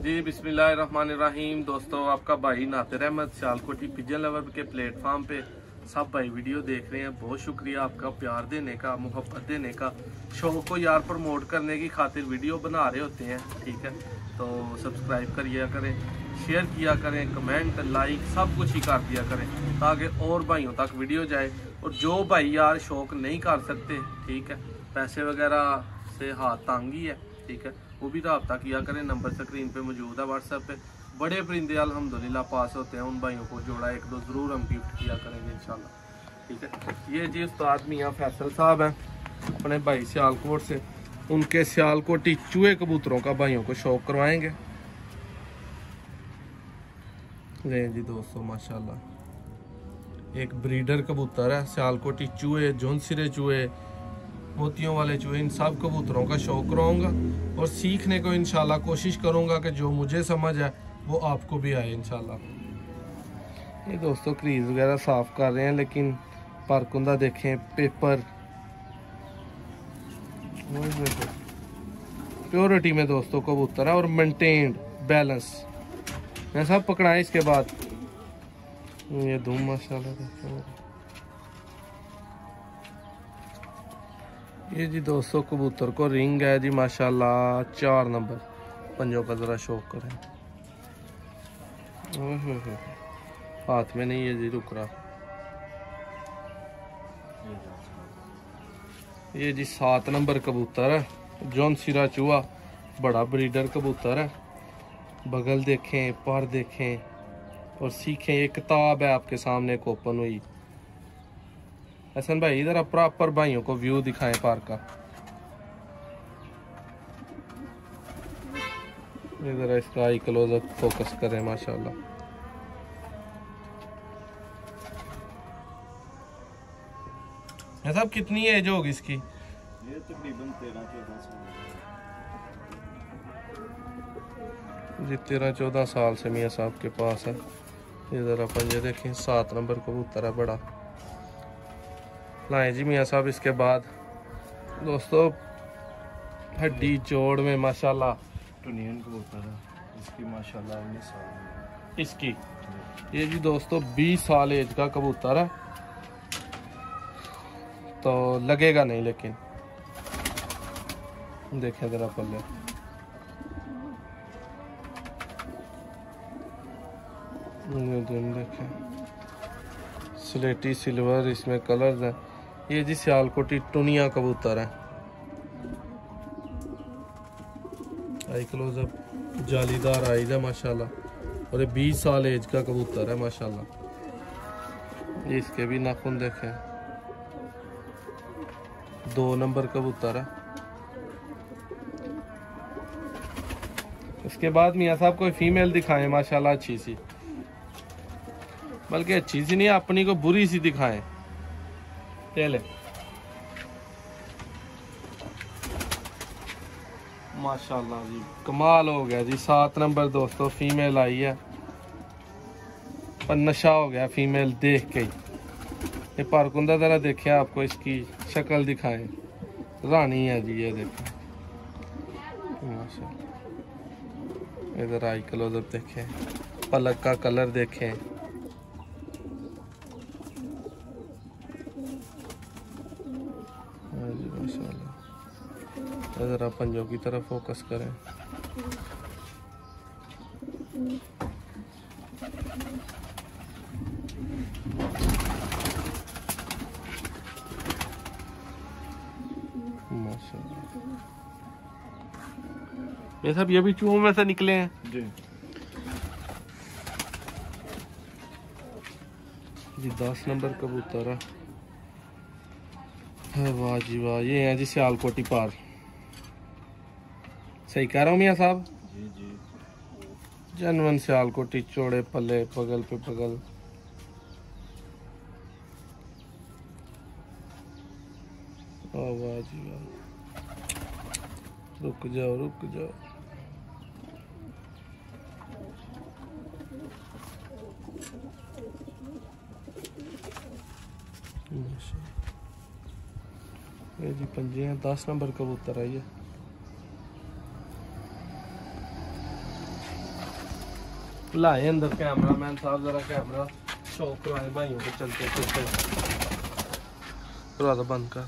जी बिस्मिल्लाहिर्रहमानिर्रहीम। दोस्तों, आपका भाई नासिर अहमद सियालकोटी पिजन लवर के प्लेटफॉर्म पे सब भाई वीडियो देख रहे हैं। बहुत शुक्रिया आपका प्यार देने का, मोहब्बत देने का। शो को यार प्रमोट करने की खातिर वीडियो बना रहे होते हैं, ठीक है। तो सब्सक्राइब करिए करें, शेयर किया करें, कमेंट लाइक सब कुछ ही कर दिया करें ताकि और भाइयों तक वीडियो जाए। और जो भाई यार शौक नहीं कर सकते, ठीक है, पैसे वगैरह से हाथ तंगी है, ठीक है, वो भी रब्ता किया करें। नंबर स्क्रीन पे मौजूद है व्हाट्सएप पे। बड़े परिंदे अल्हम्दुलिल्लाह पास होते हैं, उन भाइयों को जोड़ा एक दो ज़रूर हम गिफ्ट किया करेंगे इंशाल्लाह, ठीक है। ये जी उस्ताद मियाँ फैसल साहब हैं, अपने भाई सियालकोट से। उनके सियालकोटी चूहे कबूतरों का भाइयों को शौक करवाएंगे। ले जी दोस्तों, माशाल्लाह एक ब्रीडर कबूतर है। सियालकोटी चूहे, झुनसिरे चूहे, मोतियों वाले चूहे, इन सब कबूतरों का शौक कराऊंगा और सीखने को इंशाल्लाह कोशिश करूंगा कि जो मुझे समझ है वो आपको भी आए इंशाल्लाह। ये दोस्तों क्रीज वगैरह साफ कर रहे हैं, लेकिन पारकुंदा देखें, पेपर प्योरिटी में दोस्तों कबूतर है और मेंटेन्ड बैलेंस मैं सब पकड़ाएं। इसके बाद ये धूम माशाल्लाह देखें। ये जी दोस्तों कबूतर को रिंग है जी माशाल्लाह 4 नंबर। पंजों का जरा शौक करें। हाथ में नहीं है जी, रुक रहा। ये जी 7 नंबर कबूतर है, झुनसिरा चूहा, बड़ा ब्रीडर कबूतर है। बगल देखें, पर देखें और सीखें। ये किताब है आपके सामने एक ओपन हुई। हसन भाई इधर आप प्रॉपर भाइयों को व्यू दिखाएं पार्क का। इधर इसका आई क्लोजअप फोकस करें माशाल्लाह। साहब कितनी एज होगी इसकी? ये तकरीबन 13-14 साल जी, 13-14 साल से मियाँ साहब के पास है। इधर अपन ये देखें 7 नंबर कबूतर है, बड़ा। लाए जी मियाँ साहब। इसके बाद दोस्तों हड्डी जोड़ में माशाल्लाह टूनियन कबूतर है, इसकी माशाल्लाह 19 साल इसकी। ये जी दोस्तों 20 साल एज का कबूतर है, तो लगेगा नहीं, लेकिन देखें जरा पल्ले। देखें स्लेटी सिल्वर इसमें कलर्स हैं। ये जी सियालकोटी टुनिया कबूतर है। आई क्लोजअप जालीदार आइज है माशाल्लाह और ये 20 साल एज का कबूतर है माशाल्लाह। ये इसके भी नाखून देखें। 2 नंबर कबूतर है। इसके बाद मियाँ साहब कोई फीमेल दिखाएं माशाल्लाह अच्छी सी, बल्कि अच्छी सी नहीं, अपनी को बुरी सी दिखाएं। ले माशाल्लाह जी, कमाल हो गया जी। 7 नंबर दोस्तों फीमेल आई है, पर नशा हो गया फीमेल देख के ही। ये पारकुंदा जरा देखें, आपको इसकी शक्ल दिखाएं। रानी है जी, ये देखें माशाल्लाह। इधर आई क्लोजअप देखें, पलक का कलर देखें। जरा पंजों की तरफ फोकस करें। माशाल्लाह। ये सब ये भी चूहों में से निकले हैं जी। जी 10 नंबर कबूतर है। वाह जी वाह। ये है जी सियालकोटी पार। सही कह रहा हूँ मियाँ साहब? जी जी। जनवन सियालकोटी, चौड़े पल्ले, पगल पे पगल। वाह जी वाह। रुक जाओ रुक जाओ। ये जी पंजे हैं। 10 नंबर कबूतर है ये। लाए अंदर कैमरामैन साहब, जरा कैमरा शो करवाए भाइयों को चलते फिरते। दरवाजा बंद कर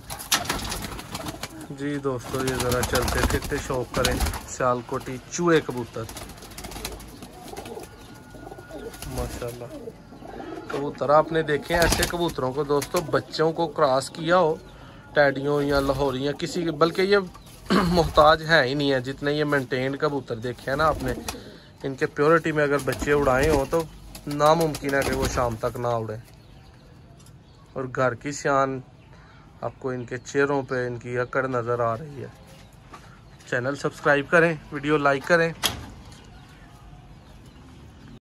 जी दोस्तों, ये जरा चलते फिरते शौक करें सियालकोटी चूहे कबूतर माशाल्लाह। कबूतर आपने देखे ऐसे कबूतरों को दोस्तों, बच्चों को क्रॉस किया हो टैडियों या लाहौरी या किसी, बल्कि ये मोहताज है ही नहीं है जितने ये मेंटेन कबूतर देखे हैं ना आपने। इनके प्योरिटी में अगर बच्चे उड़ाए हो तो नामुमकिन है कि वो शाम तक ना उड़े। और घर की शान आपको इनके चेहरों पे इनकी अकड़ नज़र आ रही है। चैनल सब्सक्राइब करें, वीडियो लाइक करें।